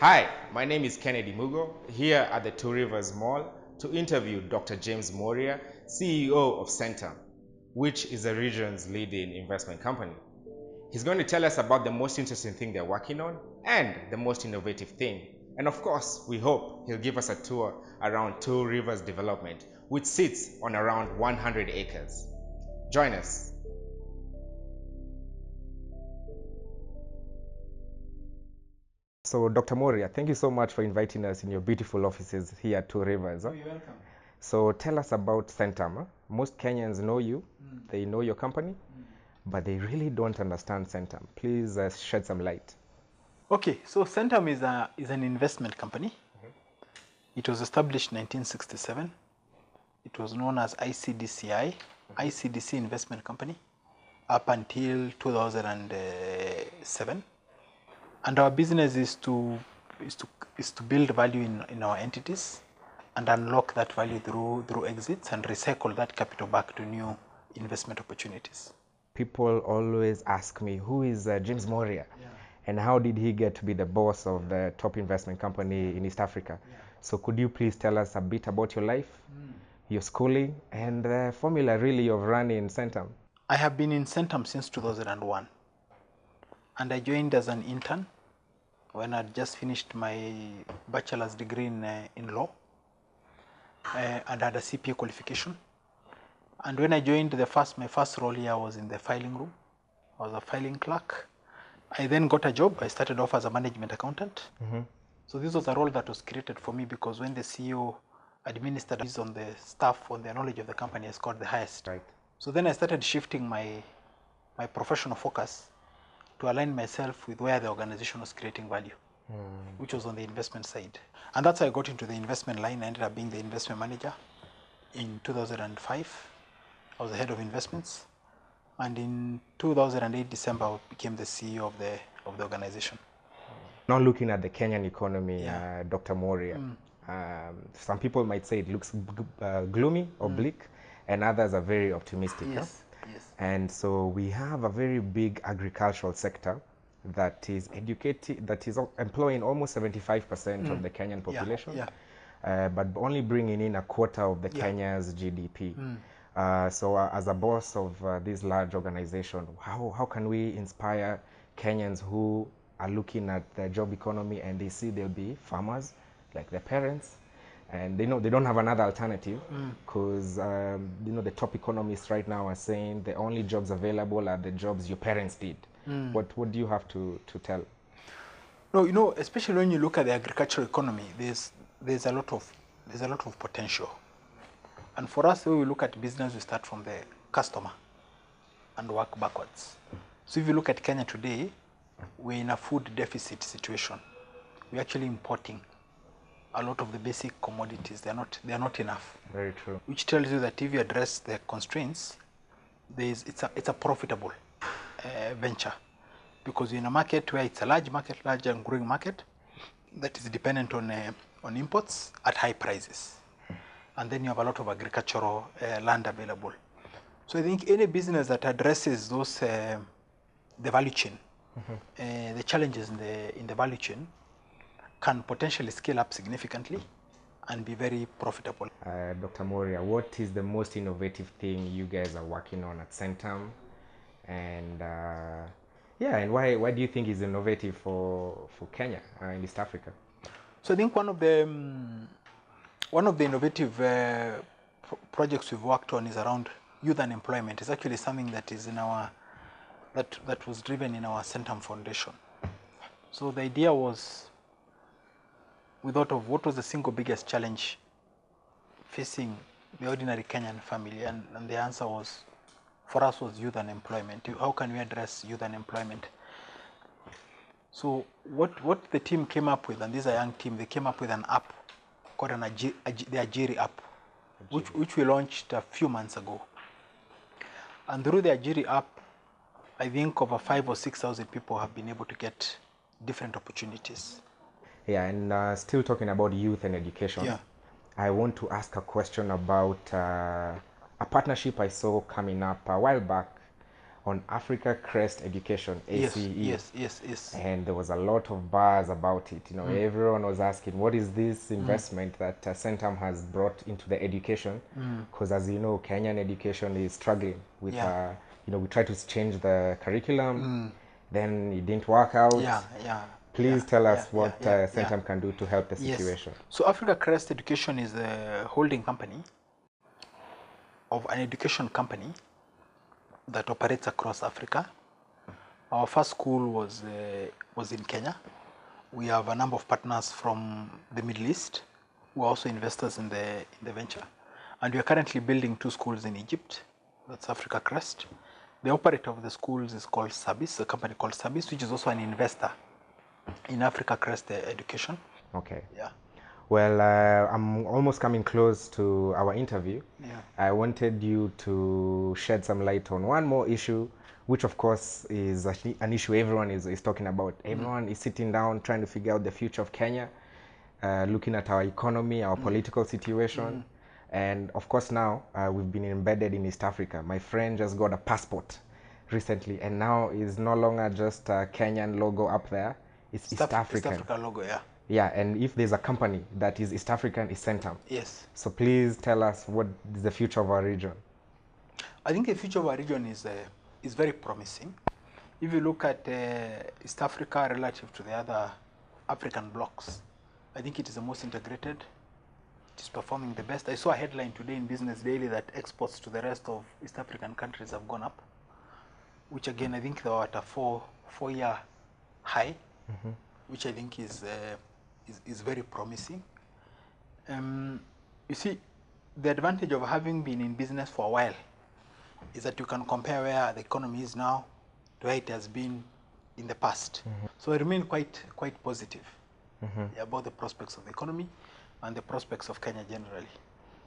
Hi, my name is Kennedy Mugo, here at the Two Rivers Mall to interview Dr. James Mworia, CEO of Centum, which is the region's leading investment company. He's going to tell us about the most interesting thing they're working on and the most innovative thing. And of course, we hope he'll give us a tour around Two Rivers development, which sits on around 100 acres. Join us. So, Dr. Mworia, thank you so much for inviting us in your beautiful offices here at Two Rivers. Oh, you're welcome. So, tell us about Centum. Most Kenyans know you, they know your company, but they really don't understand Centum. Please shed some light. Okay, so Centum is an investment company. It was established in 1967. It was known as ICDCI, ICDC Investment Company, up until 2007. And our business is to build value in our entities and unlock that value through exits and recycle that capital back to new investment opportunities. People always ask me, who is James Mworia? Yeah. And how did he get to be the boss of the top investment company in East Africa? Yeah. So could you please tell us a bit about your life, your schooling, and the formula really of running Centum? I have been in Centum since 2001. And I joined as an intern when I'd just finished my bachelor's degree in law and had a CPA qualification. And when I joined my first role here was in the filing room. I was a filing clerk. I then got a job. I started off as a management accountant. So this was a role that was created for me because when the CEO administered on the staff, on the knowledge of the company, I scored the highest. Right. So then I started shifting my professional focus to align myself with where the organization was creating value, which was on the investment side. And that's how I got into the investment line. I ended up being the investment manager. In 2005, I was the head of investments. And in 2008, December, I became the CEO of the organization. Now looking at the Kenyan economy, Dr. Mworia, some people might say it looks gloomy or bleak, and others are very optimistic. Yes. Yes. And so we have a very big agricultural sector that is employing almost 75% of the Kenyan population, but only bringing in a quarter of the Kenya's GDP. So as a boss of this large organization, how can we inspire Kenyans who are looking at the job economy and they see they'll be farmers, like their parents, and they know they don't have another alternative because the top economists right now are saying the only jobs available are the jobs your parents did. What do you have to tell? No, especially when you look at the agricultural economy, there's a lot of potential. And for us, when we look at business, we start from the customer and work backwards. So if you look at Kenya today, we're in a food deficit situation. We're actually importing a lot of the basic commodities. They're not enough. Very true. Which tells you that if you address the constraints, it's a profitable venture, because you're in a market where it's a large and growing market that is dependent on imports at high prices. And then you have a lot of agricultural land available. So I think any business that addresses those the value chain, the challenges in the value chain, can potentially scale up significantly and be very profitable. Dr. Mworia, what is the most innovative thing you guys are working on at Centum? And and why do you think is innovative for Kenya in East Africa? So I think one of the innovative projects we've worked on is around youth unemployment. It's actually something that is in that was driven in our Centum Foundation. So the idea was, we thought of what was the single biggest challenge facing the ordinary Kenyan family, and the answer was, for us, was youth unemployment. How can we address youth unemployment? So what the team came up with, and this is a young team, they came up with an app called the Ajiri app, which we launched a few months ago. And through the Ajiri app, I think over 5,000 or 6,000 people have been able to get different opportunities. Yeah, and still talking about youth and education, I want to ask a question about a partnership I saw coming up a while back on Africa Crest Education, ACE. Yes. And there was a lot of buzz about it. You know, everyone was asking, what is this investment that Centum has brought into the education? Because as you know, Kenyan education is struggling with, you know, we tried to change the curriculum, then it didn't work out. Please tell us what Centum can do to help the situation. So Africa Crest Education is the holding company of an education company that operates across Africa. Our first school was in Kenya. We have a number of partners from the Middle East who are also investors in the venture. And we are currently building 2 schools in Egypt. That's Africa Crest. The operator of the schools is called Sabis, a company called Sabis, which is also an investor in Africa Crest Education. Okay. Yeah. Well, I'm almost coming close to our interview. Yeah. I wanted you to shed some light on one more issue, which of course is an issue everyone is talking about. Everyone is sitting down trying to figure out the future of Kenya, looking at our economy, our political situation. And of course now we've been embedded in East Africa. My friend just got a passport recently and now is no longer just a Kenyan logo up there. It's East African. East Africa logo, yeah. Yeah, and if there's a company that is East African, it's Centum. Yes. So please tell us what is the future of our region. I think the future of our region is very promising. If you look at East Africa relative to the other African blocks, I think it is the most integrated. It is performing the best. I saw a headline today in Business Daily that exports to the rest of East African countries have gone up, which again I think they were at a four-year high, which I think is very promising. You see, the advantage of having been in business for a while is that you can compare where the economy is now to where it has been in the past. So I remain quite positive about the prospects of the economy and the prospects of Kenya generally.